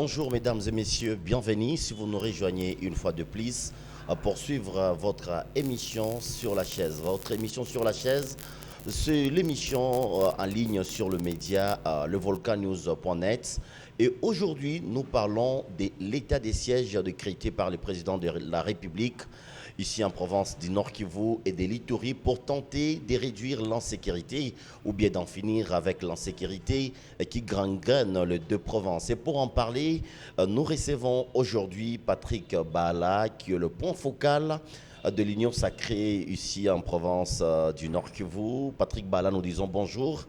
Bonjour mesdames et messieurs, bienvenue si vous nous rejoignez une fois de plus à poursuivre votre émission sur la chaise. Votre émission sur la chaise, c'est l'émission en ligne sur le média levolcannews.net. Et aujourd'hui, nous parlons de l'état des sièges décrété par le président de la République ici en province du Nord Kivu et de l'Ituri pour tenter de réduire l'insécurité ou bien d'en finir avec l'insécurité qui gangrène les deux provinces. Et pour en parler, nous recevons aujourd'hui Patrick Baala qui est le point focal de l'Union sacrée ici en province du Nord Kivu. Patrick Baala, nous disons bonjour.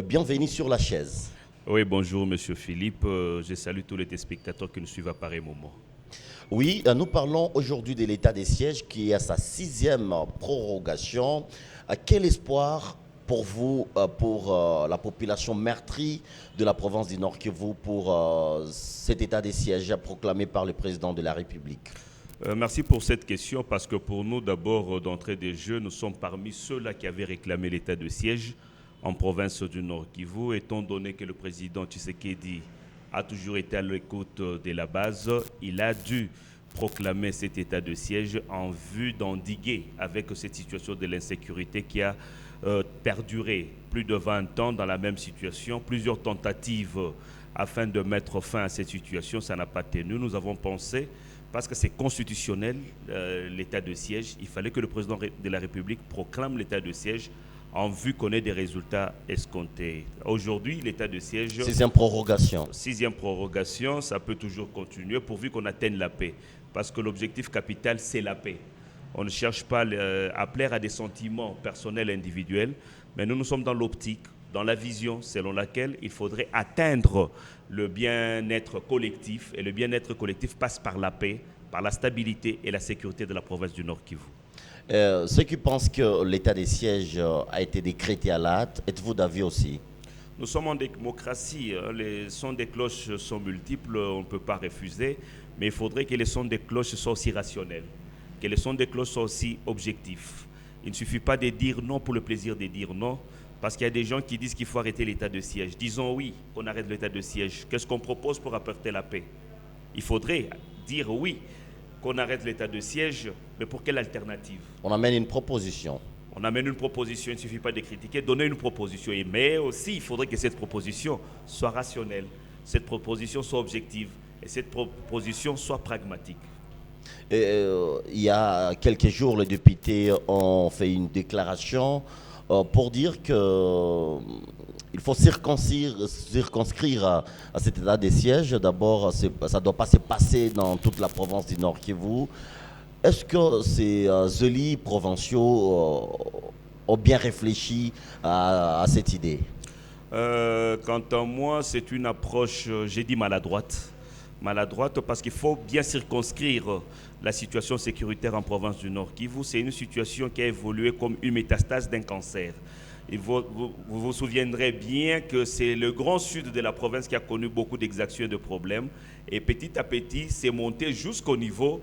Bienvenue sur la chaise. Oui, bonjour Monsieur Philippe. Je salue tous les téléspectateurs qui nous suivent à pareil moment. Oui, nous parlons aujourd'hui de l'état des sièges qui est à sa 6e prorogation. Quel espoir pour vous, pour la population meurtrie de la province du Nord Kivu pour cet état des sièges proclamé par le président de la République? Merci pour cette question parce que pour nous, d'abord, d'entrée des jeux, nous sommes parmi ceux-là qui avaient réclamé l'état de siège en province du Nord Kivu, étant donné que le président Tshisekedi a toujours été à l'écoute de la base. Il a dû proclamer cet état de siège en vue d'endiguer avec cette situation de l'insécurité qui a perduré plus de 20 ans dans la même situation. Plusieurs tentatives afin de mettre fin à cette situation, ça n'a pas tenu. Nous avons pensé, parce que c'est constitutionnel, l'état de siège, il fallait que le président de la République proclame l'état de siège en vue qu'on ait des résultats escomptés. Aujourd'hui, l'état de siège... 6e prorogation. 6e prorogation, ça peut toujours continuer pourvu qu'on atteigne la paix. Parce que l'objectif capital, c'est la paix. On ne cherche pas à plaire à des sentiments personnels et individuels, mais nous sommes dans l'optique, dans la vision selon laquelle il faudrait atteindre le bien-être collectif. Et le bien-être collectif passe par la paix, par la stabilité et la sécurité de la province du Nord Kivu. Ceux qui pensent que l'état des sièges a été décrété à l'acte, êtes-vous d'avis aussi? Nous sommes en démocratie, les sons des cloches sont multiples, on ne peut pas refuser, mais il faudrait que les sons des cloches soient aussi rationnels, que les sons des cloches soient aussi objectifs. Il ne suffit pas de dire non pour le plaisir de dire non, parce qu'il y a des gens qui disent qu'il faut arrêter l'état de siège. Disons oui, qu'on arrête l'état de siège. Qu'est-ce qu'on propose pour apporter la paix? Il faudrait dire oui, qu'on arrête l'état de siège, mais pour quelle alternative? On amène une proposition. On amène une proposition, il ne suffit pas de critiquer, donner une proposition. Mais aussi, il faudrait que cette proposition soit rationnelle, cette proposition soit objective et cette proposition soit pragmatique. Il y a quelques jours, les députés ont fait une déclaration pour dire qu'il faut circonscrire à cet état des sièges. D'abord, ça ne doit pas se passer dans toute la province du Nord Kivu. Est-ce que ces élites provinciaux ont bien réfléchi à cette idée? Quant à moi, c'est une approche, j'ai dit maladroite. Maladroite parce qu'il faut bien circonscrire la situation sécuritaire en province du Nord Kivu. C'est une situation qui a évolué comme une métastase d'un cancer. Vous vous souviendrez bien que c'est le grand sud de la province qui a connu beaucoup d'exactions et de problèmes. Et petit à petit, c'est monté jusqu'au niveau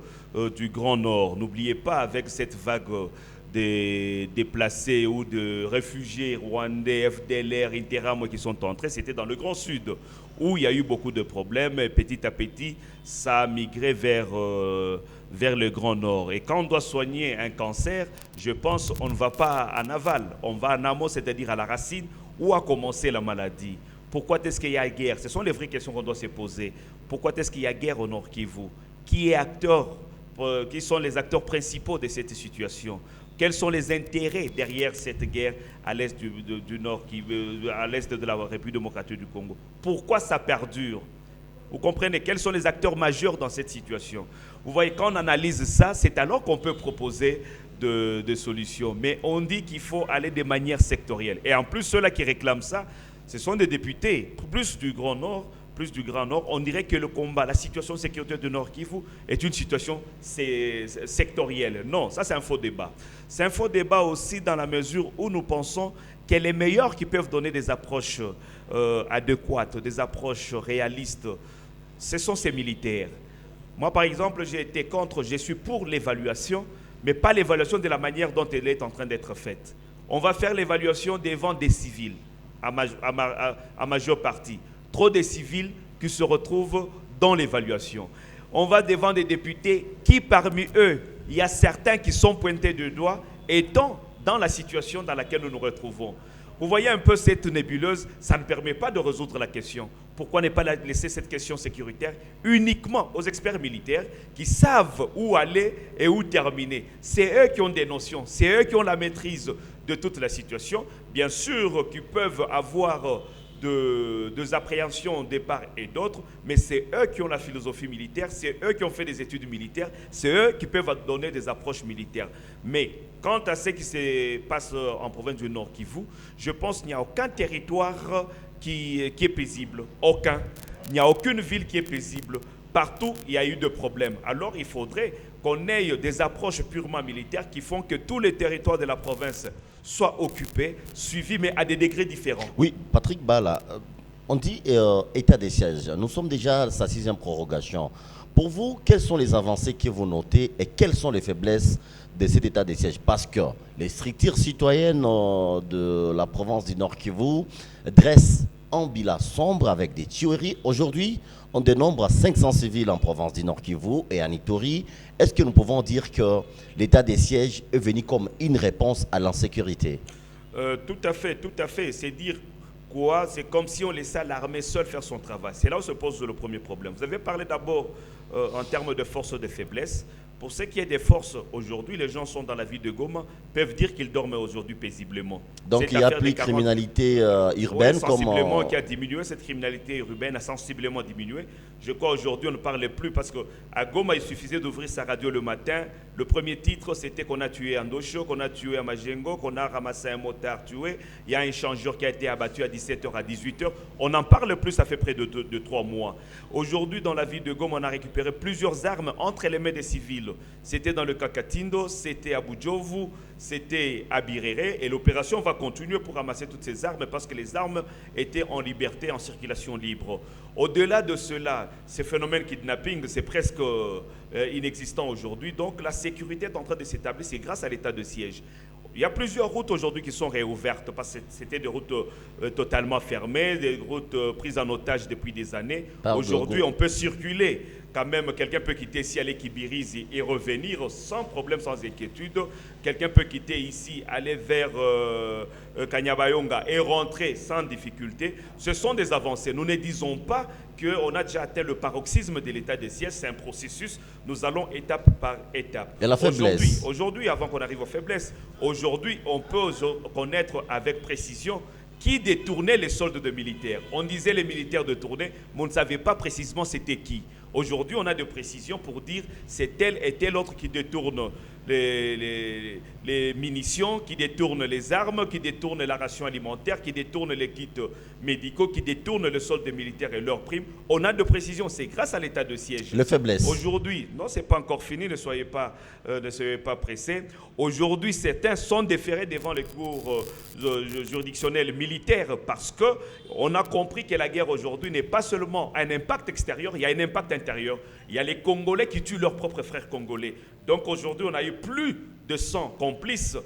du Grand Nord. N'oubliez pas, avec cette vague des déplacés ou de réfugiés rwandais, FDLR, Interam qui sont entrés, c'était dans le Grand Sud où il y a eu beaucoup de problèmes. Et petit à petit, ça a migré vers le Grand Nord. Et quand on doit soigner un cancer, je pense qu'on ne va pas en aval, on va en amont, c'est-à-dire à la racine, où a commencé la maladie. Pourquoi est-ce qu'il y a guerre? Ce sont les vraies questions qu'on doit se poser. Pourquoi est-ce qu'il y a guerre au Nord Kivu? Qui sont les acteurs principaux de cette situation? Quels sont les intérêts derrière cette guerre à l'est du Nord, à l'est de la République démocratique du Congo? Pourquoi ça perdure? Vous comprenez? Quels sont les acteurs majeurs dans cette situation? Vous voyez, quand on analyse ça, c'est alors qu'on peut proposer des solutions. Mais on dit qu'il faut aller de manière sectorielle. Et en plus, ceux-là qui réclament ça, ce sont des députés, plus du Grand Nord, plus du Grand Nord. On dirait que le combat, la situation sécuritaire du Nord Kivu est une situation sectorielle. Non, ça c'est un faux débat. C'est un faux débat aussi dans la mesure où nous pensons que les meilleurs qui peuvent donner des approches adéquates, des approches réalistes, ce sont ces militaires. Moi, par exemple, je suis pour l'évaluation, mais pas l'évaluation de la manière dont elle est en train d'être faite. On va faire l'évaluation devant des civils, à majeure partie. Trop de civils qui se retrouvent dans l'évaluation. On va devant des députés qui, parmi eux, il y a certains qui sont pointés du doigt étant dans la situation dans laquelle nous nous retrouvons. Vous voyez un peu cette nébuleuse, ça ne permet pas de résoudre la question. Pourquoi ne pas laisser cette question sécuritaire uniquement aux experts militaires qui savent où aller et où terminer? C'est eux qui ont des notions, c'est eux qui ont la maîtrise de toute la situation. Bien sûr qu'ils peuvent avoir des appréhensions de part et d'autre, mais c'est eux qui ont la philosophie militaire, c'est eux qui ont fait des études militaires, c'est eux qui peuvent donner des approches militaires. Mais quant à ce qui se passe en province du Nord Kivu, je pense qu'il n'y a aucun territoire qui est paisible. Aucun. Il n'y a aucune ville qui est paisible. Partout, il y a eu des problèmes. Alors, il faudrait qu'on ait des approches purement militaires qui font que tous les territoires de la province soient occupés, suivis, mais à des degrés différents. Oui, Patrick Bala, on dit état des sièges. Nous sommes déjà à sa 6e prorogation. Pour vous, quelles sont les avancées que vous notez et quelles sont les faiblesses de cet état des sièges? Parce que les structures citoyennes de la province du Nord Kivu dressent un bilan sombre avec des tueries. Aujourd'hui, on dénombre 500 civils en province du Nord Kivu et en Ituri. Est-ce que nous pouvons dire que l'état des sièges est venu comme une réponse à l'insécurité? Tout à fait. C'est dire quoi? C'est comme si on laissait l'armée seule faire son travail. C'est là où se pose le premier problème. Vous avez parlé d'abord en termes de force de faiblesse. Pour ce qui est des forces, aujourd'hui, les gens sont dans la ville de Goma, peuvent dire qu'ils dorment aujourd'hui paisiblement. Donc il n'y a plus de criminalité urbaine sensiblement qui a diminué, cette criminalité urbaine a sensiblement diminué. Je crois aujourd'hui on ne parle plus parce qu'à Goma, il suffisait d'ouvrir sa radio le matin. Le premier titre, c'était qu'on a tué Andosho, qu'on a tué à Majengo, qu'on a ramassé un motard tué. Il y a un échangeur qui a été abattu à 17h, à 18h. On n'en parle plus, ça fait près de 3 mois. Aujourd'hui, dans la ville de Goma, on a récupéré plusieurs armes entre les mains des civils. C'était dans le Kakatindo, c'était à Bujovu, c'était à Birere. Et l'opération va continuer pour ramasser toutes ces armes parce que les armes étaient en liberté, en circulation libre. Au-delà de cela, ces phénomènes kidnapping, c'est presque inexistant aujourd'hui. Donc la sécurité est en train de s'établir, c'est grâce à l'état de siège. Il y a plusieurs routes aujourd'hui qui sont réouvertes parce que c'était des routes totalement fermées, des routes prises en otage depuis des années. Aujourd'hui, on peut circuler. Quand même, quelqu'un peut quitter ici, aller Kibirizi et revenir sans problème, sans inquiétude. Quelqu'un peut quitter ici, aller vers Kanyabayonga et rentrer sans difficulté. Ce sont des avancées. Nous ne disons pas qu'on a déjà atteint le paroxysme de l'état de siège. C'est un processus. Nous allons étape par étape. Et la faiblesse. Aujourd'hui, avant qu'on arrive aux faiblesses, aujourd'hui, on peut connaître avec précision qui détournait les soldes de militaires. On disait les militaires de tourner, mais on ne savait pas précisément c'était qui. Aujourd'hui, on a des précisions pour dire c'est tel et tel autre qui détourne les munitions, qui détourne les armes, qui détourne la ration alimentaire, qui détourne les kits médicaux, qui détourne le solde des militaires et leurs primes. On a de précisions, c'est grâce à l'état de siège. Les faiblesses. Aujourd'hui, non, ce n'est pas encore fini, ne soyez pas pressés. Aujourd'hui, certains sont déférés devant les cours juridictionnels militaires parce qu'on a compris que la guerre aujourd'hui n'est pas seulement un impact extérieur, il y a un impact intérieur. Il y a les Congolais qui tuent leurs propres frères congolais. Donc aujourd'hui, on a eu plus de 100 complices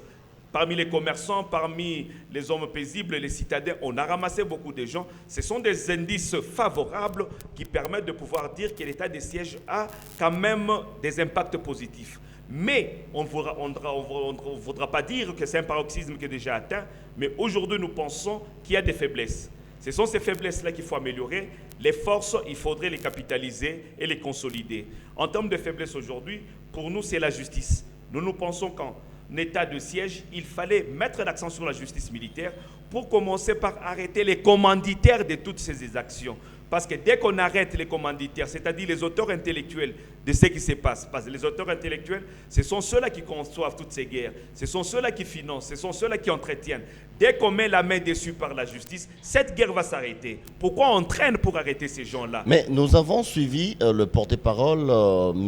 parmi les commerçants, parmi les hommes paisibles, les citadins. On a ramassé beaucoup de gens. Ce sont des indices favorables qui permettent de pouvoir dire que l'état des sièges a quand même des impacts positifs. Mais on ne voudra pas dire que c'est un paroxysme qui est déjà atteint. Mais aujourd'hui, nous pensons qu'il y a des faiblesses. Ce sont ces faiblesses-là qu'il faut améliorer. Les forces, il faudrait les capitaliser et les consolider. En termes de faiblesses aujourd'hui, pour nous, c'est la justice. Nous pensons qu'en état de siège, il fallait mettre l'accent sur la justice militaire pour commencer par arrêter les commanditaires de toutes ces actions. Parce que dès qu'on arrête les commanditaires, c'est-à-dire les auteurs intellectuels de ce qui se passe, parce que les auteurs intellectuels, ce sont ceux-là qui conçoivent toutes ces guerres, ce sont ceux-là qui financent, ce sont ceux-là qui entretiennent. Dès qu'on met la main dessus par la justice, cette guerre va s'arrêter. Pourquoi on traîne pour arrêter ces gens-là? Mais nous avons suivi le porte-parole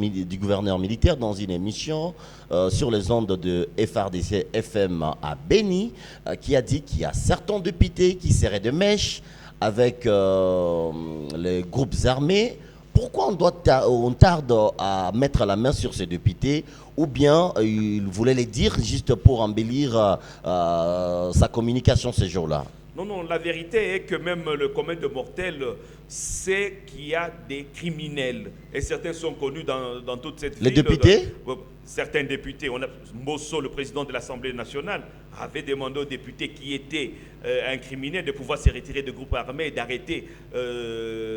du gouverneur militaire dans une émission sur les ondes de FRDC FM à Béni, qui a dit qu'il y a certains députés qui seraient de mèche avec les groupes armés. Pourquoi on tarde à mettre la main sur ces députés? Ou bien il voulait les dire juste pour embellir sa communication ces jours-là? Non, non, la vérité est que même le commun de mortels sait qu'il y a des criminels. Et certains sont connus dans toute cette ville. Les députés? Certains députés. Mosso, le président de l'Assemblée nationale, avait demandé aux députés qui étaient incriminés de pouvoir se retirer de groupes armés et d'arrêter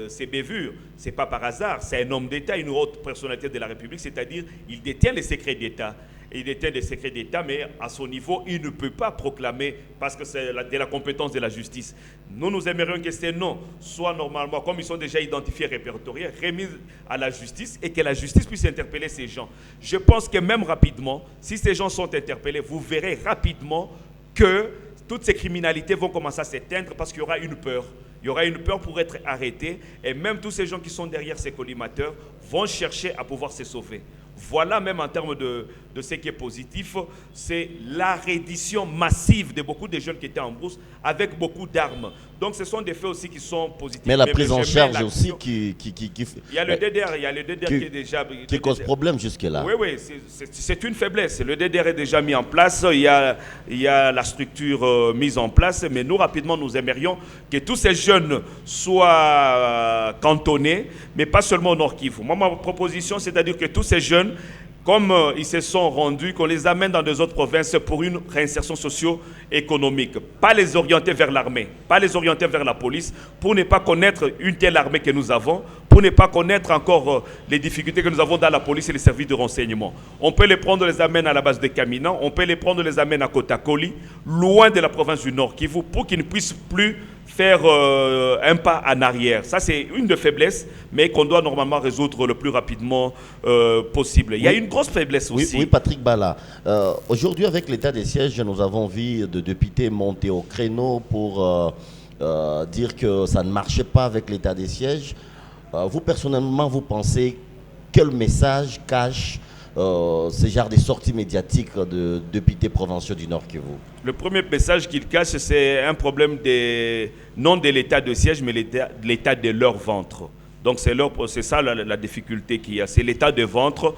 ces bévures. Ce n'est pas par hasard. C'est un homme d'État, une haute personnalité de la République, c'est-à-dire il détient les secrets d'État. Il détient des secrets d'État, mais à son niveau, il ne peut pas proclamer parce que c'est de la compétence de la justice. Nous aimerions que ces noms soient normalement, comme ils sont déjà identifiés et répertoriés, remis à la justice et que la justice puisse interpeller ces gens. Je pense que même rapidement, si ces gens sont interpellés, vous verrez rapidement que toutes ces criminalités vont commencer à s'éteindre parce qu'il y aura une peur. Il y aura une peur pour être arrêté et même tous ces gens qui sont derrière ces collimateurs vont chercher à pouvoir se sauver. Voilà, même en termes de ce qui est positif, c'est la reddition massive de beaucoup de jeunes qui étaient en brousse avec beaucoup d'armes. Donc ce sont des faits aussi qui sont positifs. Mais la prise en charge aussi qui il y a le DDR, il y a le DDR qui est déjà... Qui cause problème jusque-là. Oui, oui, c'est une faiblesse. Le DDR est déjà mis en place, il y a la structure mise en place, mais nous, rapidement, nous aimerions que tous ces jeunes soient cantonnés, mais pas seulement au Nord Kivu. Moi, ma proposition, c'est-à-dire que tous ces jeunes, comme ils se sont rendus, qu'on les amène dans des autres provinces pour une réinsertion socio-économique. Pas les orienter vers l'armée, pas les orienter vers la police, pour ne pas connaître une telle armée que nous avons, pour ne pas connaître encore les difficultés que nous avons dans la police et les services de renseignement. On peut les prendre, les amener à la base de Kamina, on peut les prendre, les amener à Kotakoli, loin de la province du Nord Kivu, pour qu'ils ne puissent plus faire un pas en arrière. Ça, c'est une de faiblesses, mais qu'on doit normalement résoudre le plus rapidement possible. Il y a une grosse faiblesse aussi. Oui, Patrick Bala. Aujourd'hui, avec l'état des sièges, nous avons vu de députés monter au créneau pour dire que ça ne marchait pas avec l'état des sièges. Vous, personnellement, vous pensez quel message cache ce genre de sorties médiatiques de députés provinciaux du Nord Kivu? Le premier message qu'ils cachent, c'est un problème non de l'état de siège, mais l'état de leur ventre. Donc c'est ça la difficulté qu'il y a, c'est l'état de ventre.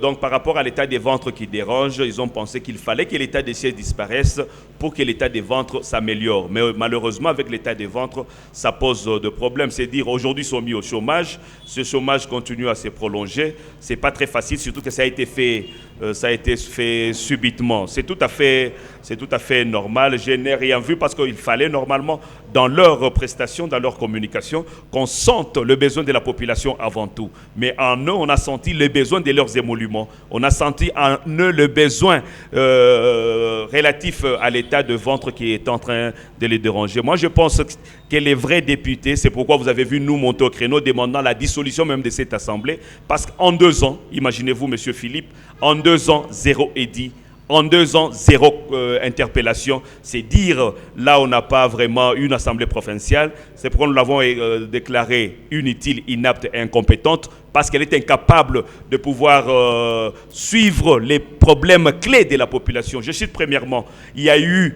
Donc par rapport à l'état des ventres qui dérange, ils ont pensé qu'il fallait que l'état des sièges disparaisse pour que l'état des ventres s'améliore. Mais malheureusement, avec l'état des ventres, ça pose de problèmes. C'est dire aujourd'hui ils sont mis au chômage, ce chômage continue à se prolonger. C'est pas très facile, surtout que ça a été fait subitement. C'est tout à fait normal. Je n'ai rien vu parce qu'il fallait normalement dans leurs prestations, dans leur communication, qu'on sente le besoin de la population avant tout. Mais en eux, on a senti le besoin de leurs émoluments. On a senti en eux le besoin relatif à l'état de ventre qui est en train de les déranger. Moi, je pense que les vrais députés, c'est pourquoi vous avez vu nous monter au créneau demandant la dissolution même de cette assemblée, parce qu'en 2 ans, imaginez-vous, monsieur Philippe, en 2 ans, 0 édit. En 2 ans, 0 interpellation. C'est dire, là, on n'a pas vraiment une assemblée provinciale. C'est pourquoi nous l'avons déclarée inutile, inapte et incompétente, parce qu'elle est incapable de pouvoir suivre les problèmes clés de la population. Je cite premièrement, il y a eu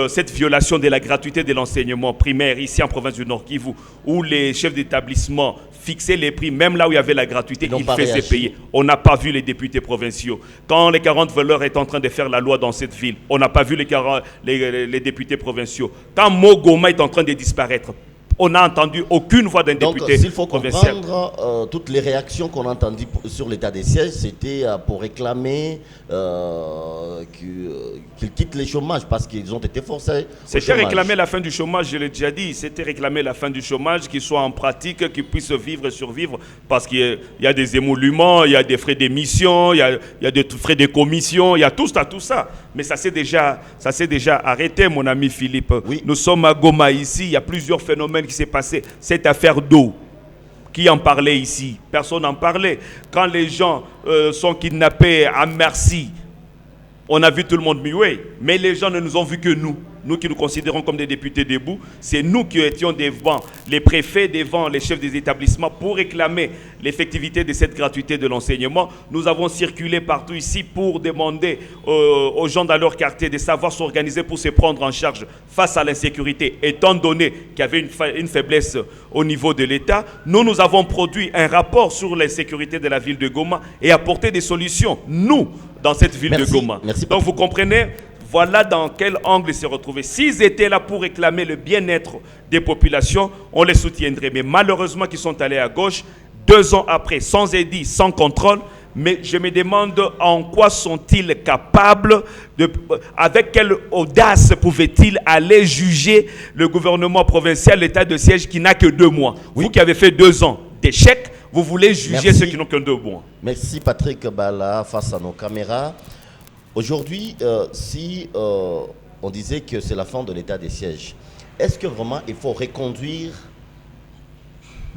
cette violation de la gratuité de l'enseignement primaire ici en province du Nord Kivu, où les chefs d'établissement fixer les prix, même là où il y avait la gratuité, ils faisaient payer. On n'a pas vu les députés provinciaux. Quand les 40 valeurs étaient en train de faire la loi dans cette ville, on n'a pas vu les députés provinciaux. Quand Mogoma est en train de disparaître, on n'a entendu aucune voix d'un député provincial. Donc, s'il faut comprendre, toutes les réactions qu'on a entendues sur l'état des sièges, c'était pour réclamer qu'ils quittent le chômage parce qu'ils ont été forcés. C'était réclamer la fin du chômage, je l'ai déjà dit. C'était réclamer la fin du chômage, qu'ils soient en pratique, qu'ils puissent vivre et survivre, parce qu'il y a des émoluments, il y a des frais d'émission, il y a des frais de commission, il y a tout ça. Mais ça s'est déjà arrêté, mon ami Philippe. Oui. Nous sommes à Goma ici, il y a plusieurs phénomènes qui s'est passé. Cette affaire d'eau, qui en parlait ici? Personne n'en parlait. Quand les gens sont kidnappés à merci, on a vu tout le monde muer, mais les gens ne nous ont vu que nous qui nous considérons comme des députés debout. C'est nous qui étions devant les préfets, devant les chefs des établissements pour réclamer l'effectivité de cette gratuité de l'enseignement. Nous avons circulé partout ici pour demander aux gens dans leur quartier de savoir s'organiser pour se prendre en charge face à l'insécurité, étant donné qu'il y avait une faiblesse au niveau de l'État. Nous avons produit un rapport sur l'insécurité de la ville de Goma et apporté des solutions, nous, dans cette ville de Goma. Merci. Donc vous comprenez, Voilà dans quel angle ils se retrouvaient. S'ils étaient là pour réclamer le bien-être des populations, on les soutiendrait. Mais malheureusement qu'ils sont allés à gauche, 2 ans après, sans édit, sans contrôle. Mais je me demande en quoi sont-ils capables, avec quelle audace pouvaient-ils aller juger le gouvernement provincial, l'état de siège qui n'a que 2 mois. Oui. Vous qui avez fait 2 ans d'échec, vous voulez juger ceux qui n'ont que 2 mois. Merci Patrick Bala face à nos caméras. Aujourd'hui, si on disait que c'est la fin de l'état de siège, est-ce que vraiment il faut reconduire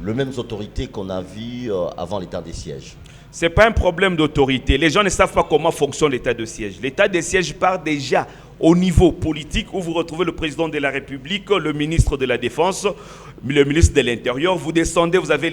les mêmes autorités qu'on a vues avant l'état de siège? Ce n'est pas un problème d'autorité. Les gens ne savent pas comment fonctionne l'état de siège. L'état de siège part déjà au niveau politique où vous retrouvez le président de la République, le ministre de la Défense, le ministre de l'Intérieur. Vous descendez, vous avez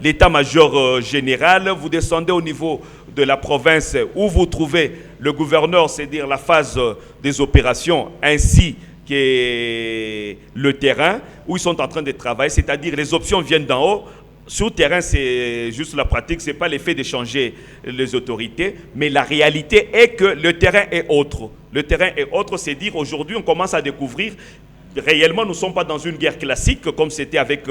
l'état-major général. Vous descendez au niveau de la province où vous trouvez le gouverneur, c'est-à-dire la phase des opérations, ainsi que le terrain où ils sont en train de travailler. C'est-à-dire les options viennent d'en haut. Sur le terrain, c'est juste la pratique, ce n'est pas l'effet d'échanger les autorités, mais la réalité est que le terrain est autre. Le terrain est autre, c'est dire aujourd'hui on commence à découvrir, réellement nous ne sommes pas dans une guerre classique comme c'était avec,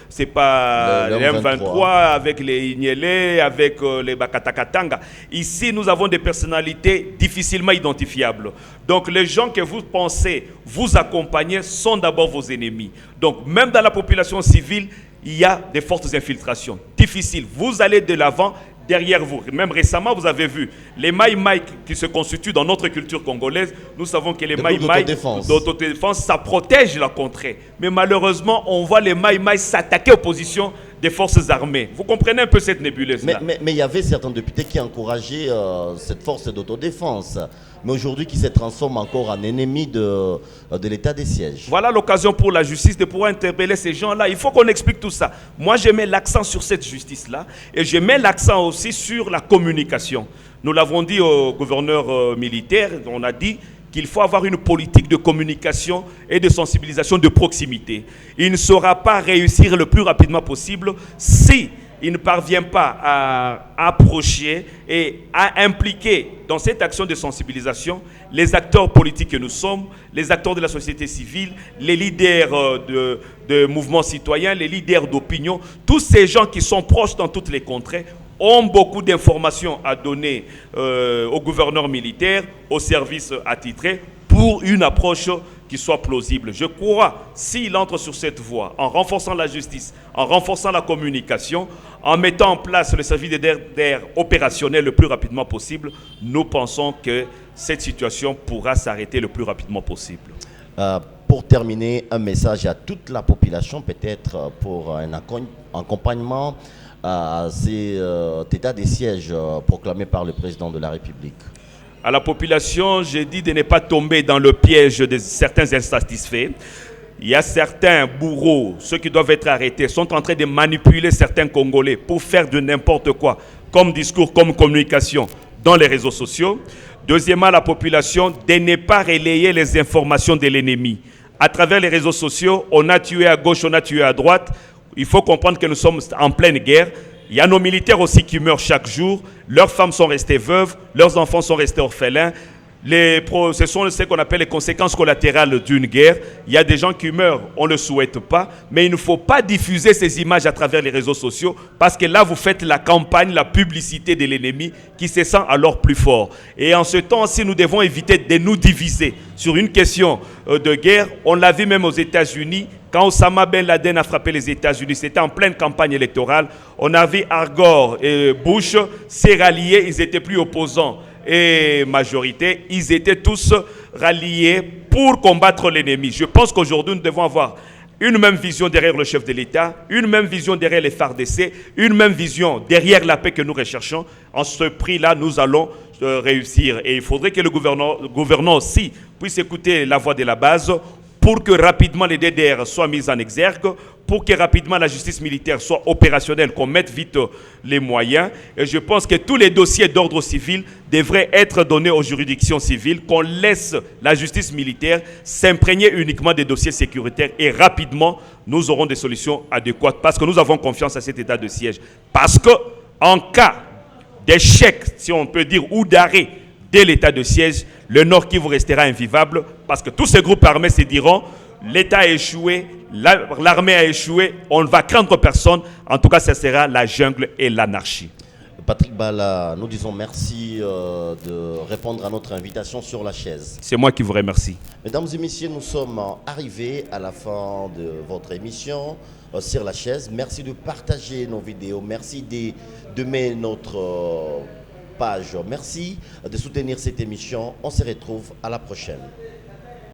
c'est pas les M23, avec les Ignélé, avec les Bakatakatanga. Ici nous avons des personnalités difficilement identifiables. Donc les gens que vous pensez vous accompagner sont d'abord vos ennemis. Donc même dans la population civile, il y a des fortes infiltrations, difficiles. Vous allez de l'avant, derrière vous. Même récemment, vous avez vu les Maï-Maï qui se constituent dans notre culture congolaise. Nous savons que les Maï-Maï d'autodéfense, ça protège la contrée. Mais malheureusement, on voit les Maï-Maï s'attaquer aux positions des forces armées. Vous comprenez un peu cette nébuleuse-là? Mais il y avait certains députés qui encourageaient cette force d'autodéfense. Mais aujourd'hui qui se transforme encore en ennemi de l'état des sièges. Voilà l'occasion pour la justice de pouvoir interpeller ces gens-là. Il faut qu'on explique tout ça. Moi, je mets l'accent sur cette justice-là et je mets l'accent aussi sur la communication. Nous l'avons dit au gouverneur militaire, on a dit qu'il faut avoir une politique de communication et de sensibilisation de proximité. Il ne saura pas réussir le plus rapidement possible si il ne parvient pas à approcher et à impliquer dans cette action de sensibilisation les acteurs politiques que nous sommes, les acteurs de la société civile, les leaders de mouvements citoyens, les leaders d'opinion, tous ces gens qui sont proches dans toutes les contrées ont beaucoup d'informations à donner au gouverneur militaire, aux services attitrés, pour une approche qui soit plausible. Je crois, s'il entre sur cette voie, en renforçant la justice, en renforçant la communication, en mettant en place le service d'air opérationnel le plus rapidement possible, nous pensons que cette situation pourra s'arrêter le plus rapidement possible. Pour terminer, un message à toute la population, peut-être pour un accompagnement à cet état des sièges proclamé par le président de la République. À la population, j'ai dit de ne pas tomber dans le piège de certains insatisfaits. Il y a certains bourreaux, ceux qui doivent être arrêtés, sont en train de manipuler certains Congolais pour faire de n'importe quoi, comme discours, comme communication, dans les réseaux sociaux. Deuxièmement, la population, de ne pas relayer les informations de l'ennemi. À travers les réseaux sociaux, on a tué à gauche, on a tué à droite. Il faut comprendre que nous sommes en pleine guerre. Il y a nos militaires aussi qui meurent chaque jour. Leurs femmes sont restées veuves, leurs enfants sont restés orphelins. Ce sont ce qu'on appelle les conséquences collatérales d'une guerre. Il y a des gens qui meurent, on ne le souhaite pas, mais il ne faut pas diffuser ces images à travers les réseaux sociaux parce que là, vous faites la campagne, la publicité de l'ennemi qui se sent alors plus fort. Et en ce temps-ci, nous devons éviter de nous diviser sur une question de guerre. On l'a vu même aux États-Unis. Quand Osama Ben Laden a frappé les États-Unis, c'était en pleine campagne électorale. On a vu Al Gore et Bush s'est ralliés, ils étaient plus opposants et majorité, ils étaient tous ralliés pour combattre l'ennemi. Je pense qu'aujourd'hui, nous devons avoir une même vision derrière le chef de l'État, une même vision derrière les FARDC, une même vision derrière la paix que nous recherchons. En ce prix-là, nous allons réussir. Et il faudrait que le gouvernant aussi puisse écouter la voix de la base pour que rapidement les DDR soient mis en exergue, pour que rapidement la justice militaire soit opérationnelle, qu'on mette vite les moyens. Et je pense que tous les dossiers d'ordre civil devraient être donnés aux juridictions civiles, qu'on laisse la justice militaire s'imprégner uniquement des dossiers sécuritaires et rapidement, nous aurons des solutions adéquates parce que nous avons confiance à cet état de siège. Parce que en cas d'échec, si on peut dire, ou d'arrêt dès l'état de siège, le Nord Kivu restera invivable parce que tous ces groupes armés se diront l'État a échoué, l'armée a échoué, on ne va craindre personne. En tout cas, ce sera la jungle et l'anarchie. Patrick Bala, nous disons merci de répondre à notre invitation sur la chaise. C'est moi qui vous remercie. Mesdames et messieurs, nous sommes arrivés à la fin de votre émission sur la chaise. Merci de partager nos vidéos. Merci d'aimer notre page. Merci de soutenir cette émission. On se retrouve à la prochaine.